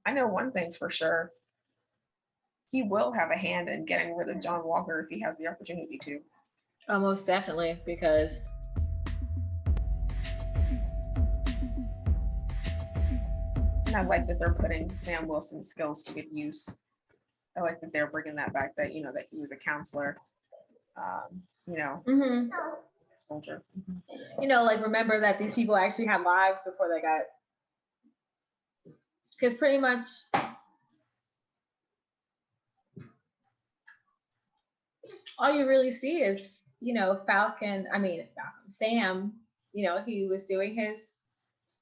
I know one thing's for sure. He will have a hand in getting rid of John Walker if he has the opportunity to. Oh, most definitely, because and I like that they're putting Sam Wilson's skills to good use. I like that they're bringing that back, that, that he was a counselor, soldier. Like, remember that these people actually had lives before they got, because pretty much all you really see is, Sam, he was doing his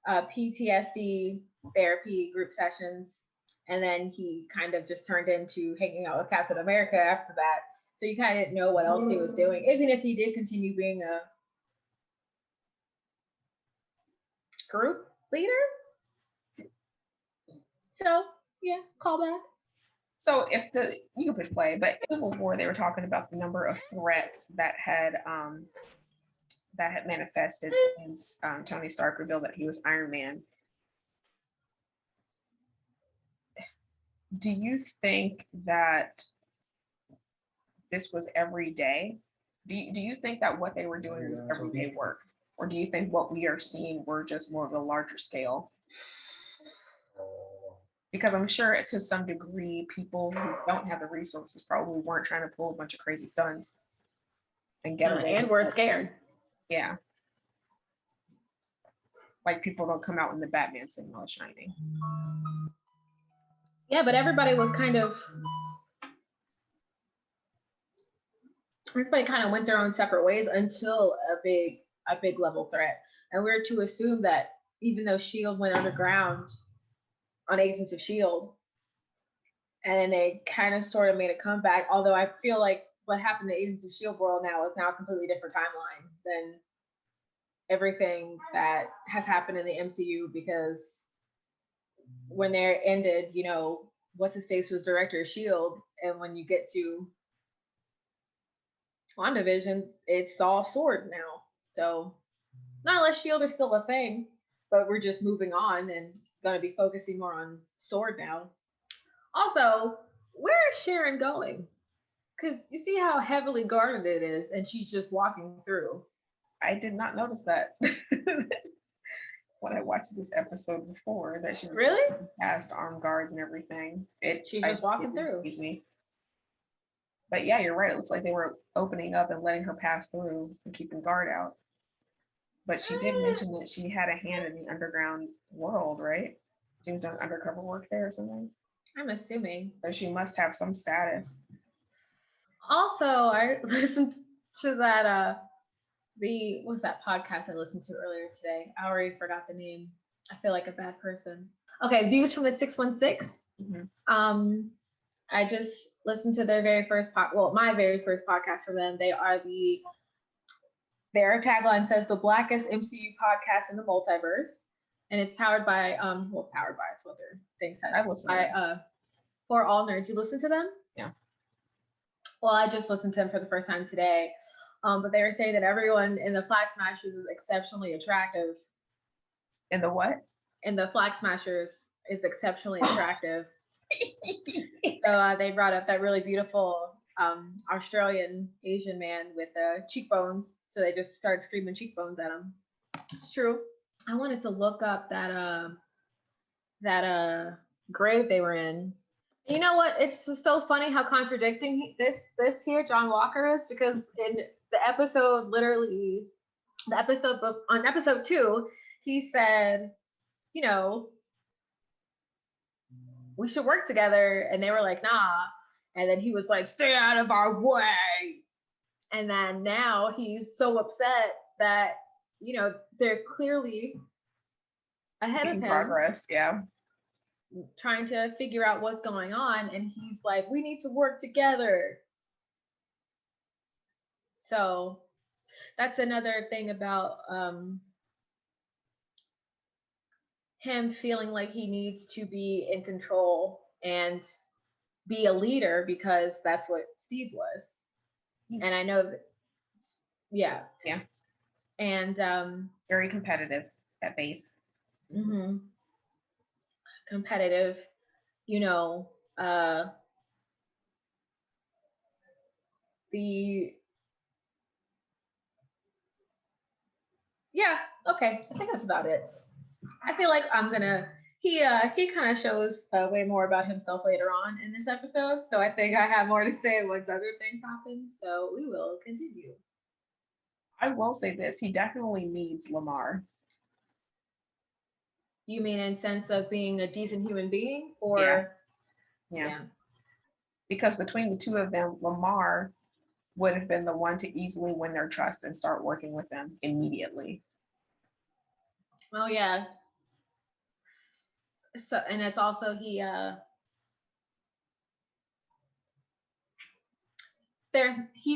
PTSD therapy group sessions, and then he kind of just turned into hanging out with Captain America after that. So you kind of didn't know what else he was doing, even if he did continue being a group leader. So yeah, call back. So if you could play, but in Civil War they were talking about the number of threats that had manifested since Tony Stark revealed that he was Iron Man. Do you think that this was every day? Do you think that what they were doing was everyday work? Or do you think what we are seeing were just more of a larger scale? Because I'm sure to some degree, people who don't have the resources probably weren't trying to pull a bunch of crazy stunts and get away. And we're scared. Yeah. Like, people don't come out in the Batman signal shining. Yeah, but everybody kind of went their own separate ways until a big level threat. And we're to assume that even though S.H.I.E.L.D. went underground on Agents of S.H.I.E.L.D., and then they kind of sort of made a comeback, although I feel like what happened to Agents of S.H.I.E.L.D. world now is now a completely different timeline than everything that has happened in the MCU, because when they ended, what's his face was director of S.H.I.E.L.D., and when you get to WandaVision, it's all sword now. So not unless S.H.I.E.L.D. is still a thing, but we're just moving on and going to be focusing more on sword now. Also, where is Sharon going? Because you see how heavily guarded it is, and she's just walking through. I did not notice that when I watched this episode before, that she was really past armed guards and everything. She's just walking through. Excuse me. But yeah, you're right. It looks like they were opening up and letting her pass through and keeping guard out. But she did mention that she had a hand in the underground world, right? She was doing undercover work there or something. I'm assuming. So she must have some status. Also, I listened to that what's that podcast I listened to earlier today? I already forgot the name. I feel like a bad person. Okay, Views from the 616. Mm-hmm. I just listened to their very first my very first podcast from them. Their tagline says the blackest MCU podcast in the multiverse, and it's powered by it's what their thing says. For all nerds. You listen to them? Yeah. Well, I just listened to them for the first time today. But they were saying that everyone in the Flag Smashers is exceptionally attractive. In the what? In the Flag Smashers is exceptionally attractive. So they brought up that really beautiful Australian Asian man with cheekbones. So they just started screaming cheekbones at him. It's true. I wanted to look up that grave they were in. You know what? It's so funny how contradicting this here John Walker is, because in the episode, on episode 2, he said, we should work together, and they were like, nah, and then he was like, stay out of our way, and then now he's so upset that they're clearly ahead of him. Progress, yeah. Trying to figure out what's going on, and he's like, we need to work together. So that's another thing about him feeling like he needs to be in control and be a leader, because that's what Steve was. And I know that, yeah. And very competitive at base. Mm-hmm. Competitive, you know, the yeah, okay, I think that's about it. I feel like I'm gonna he kind of shows way more about himself later on in this episode, so I think I have more to say once other things happen. So we will continue. I will say this: he definitely needs Lamar. You mean in sense of being a decent human being, Yeah. or Yeah. Because between the two of them, Lamar would have been the one to easily win their trust and start working with them immediately. Oh yeah. So and it's also he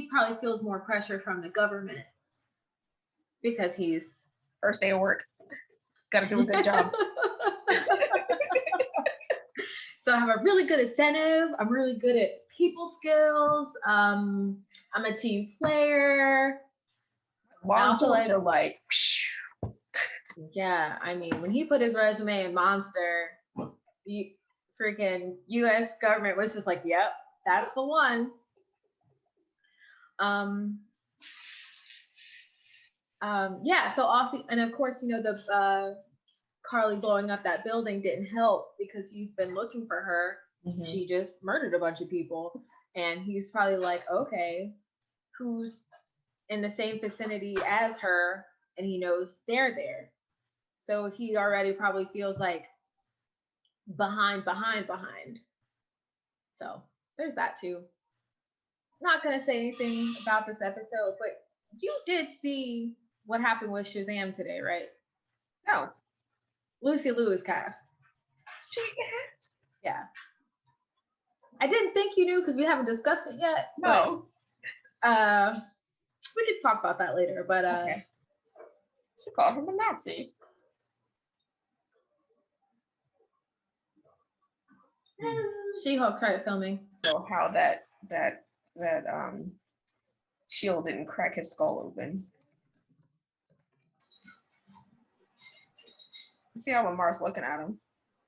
probably feels more pressure from the government because he's First day of work, got to do a good job. So I have a really good incentive. I'm really good at people skills. I'm a team player. Long also jumps are like, yeah. I mean, when he put his resume in Monster, the freaking U.S. government was just like, "Yep, that's the one." Yeah. So also, and of course, you know the Carly blowing up that building didn't help because he's been looking for her. Mm-hmm. She just murdered a bunch of people, and he's probably like, okay, who's in the same vicinity as her, and he knows they're there. So he already probably feels like behind. So there's that too. Not gonna say anything about this episode, but you did see what happened with Shazam today, right? No. Lucy Liu is cast. She is? Yeah. I didn't think you knew because we haven't discussed it yet. No. But, we could talk about that later. But okay. She called him a Nazi. She-Hulk started filming. So how that shield didn't crack his skull open. See how Lamar's looking at him.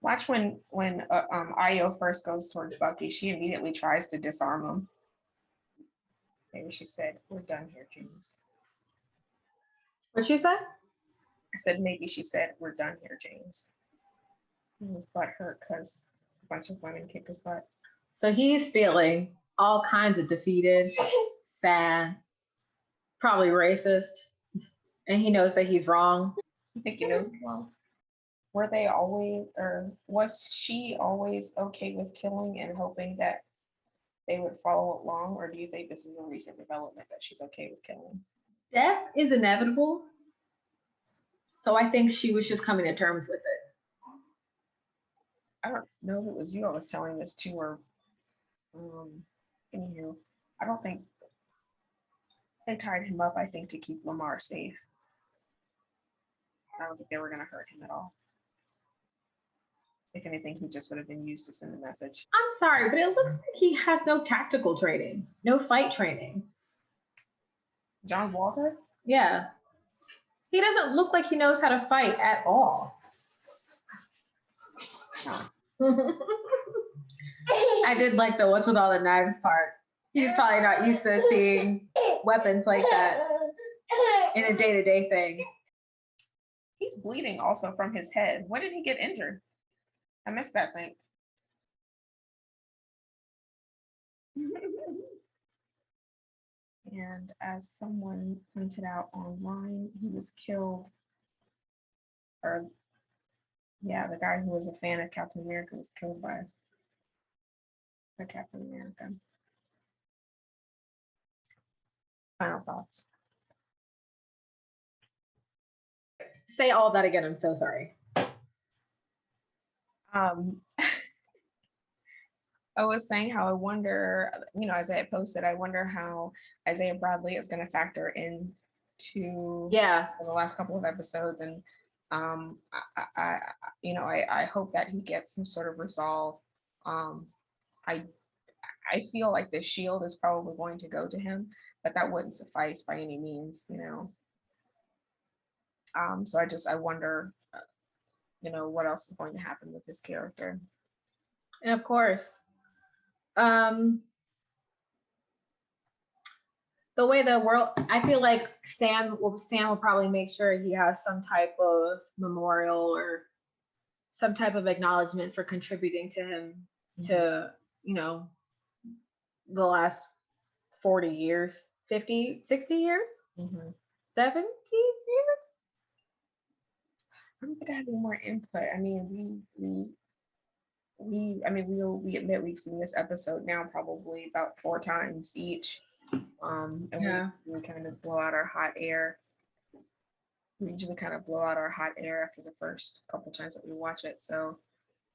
Watch when Io first goes towards Bucky, she immediately tries to disarm him. Maybe she said, "We're done here, James." What'd she say? I said maybe she said, "We're done here, James." His butt hurt because a bunch of women kicked his butt. So he's feeling all kinds of defeated, sad, probably racist, and he knows that he's wrong. You think he knows he's wrong? Were they always, or was she always okay with killing and hoping that they would follow along, or do you think this is a recent development that she's okay with killing? Death is inevitable, so I think she was just coming to terms with it. I don't know if it was you I was telling this to, or anywho, I don't think they tied him up, I think, to keep Lamar safe. I don't think they were going to hurt him at all. If anything, he just would have been used to send a message. I'm sorry, but it looks like he has no tactical training, no fight training. John Walker? Yeah. He doesn't look like he knows how to fight at all. No. I did like the what's with all the knives part. He's probably not used to seeing weapons like that in a day-to-day thing. He's bleeding also from his head. When did he get injured? I missed that thing. And as someone pointed out online, he was killed, or yeah, the guy who was a fan of Captain America was killed by the Captain America. Final thoughts. Say all that again. I'm so sorry. I was saying how I wonder, as I had posted, I wonder how Isaiah Bradley is going to factor into the last couple of episodes, and I hope that he gets some sort of resolve. I feel like the shield is probably going to go to him, but that wouldn't suffice by any means, So I wonder, what else is going to happen with this character. And of course, um, the way the world, I feel like Stan will probably make sure he has some type of memorial or some type of acknowledgement for contributing to him Mhm. to, you know, the last 40 years, 50, 60 years, Mhm. 70 years. I don't think I have any more input. I mean, I mean, we admit we've seen this episode now probably about 4 times each. And Yeah. we kind of blow out our hot air. We usually kind of blow out our hot air after the first couple times that we watch it. So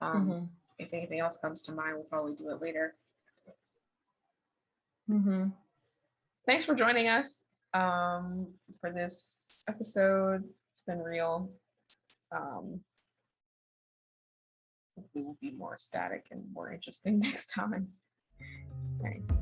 um, Mm-hmm. if anything else comes to mind, we'll probably do it later. Mm-hmm. Thanks for joining us for this episode. It's been real. Um, hopefully, will be more static and more interesting next time. Thanks.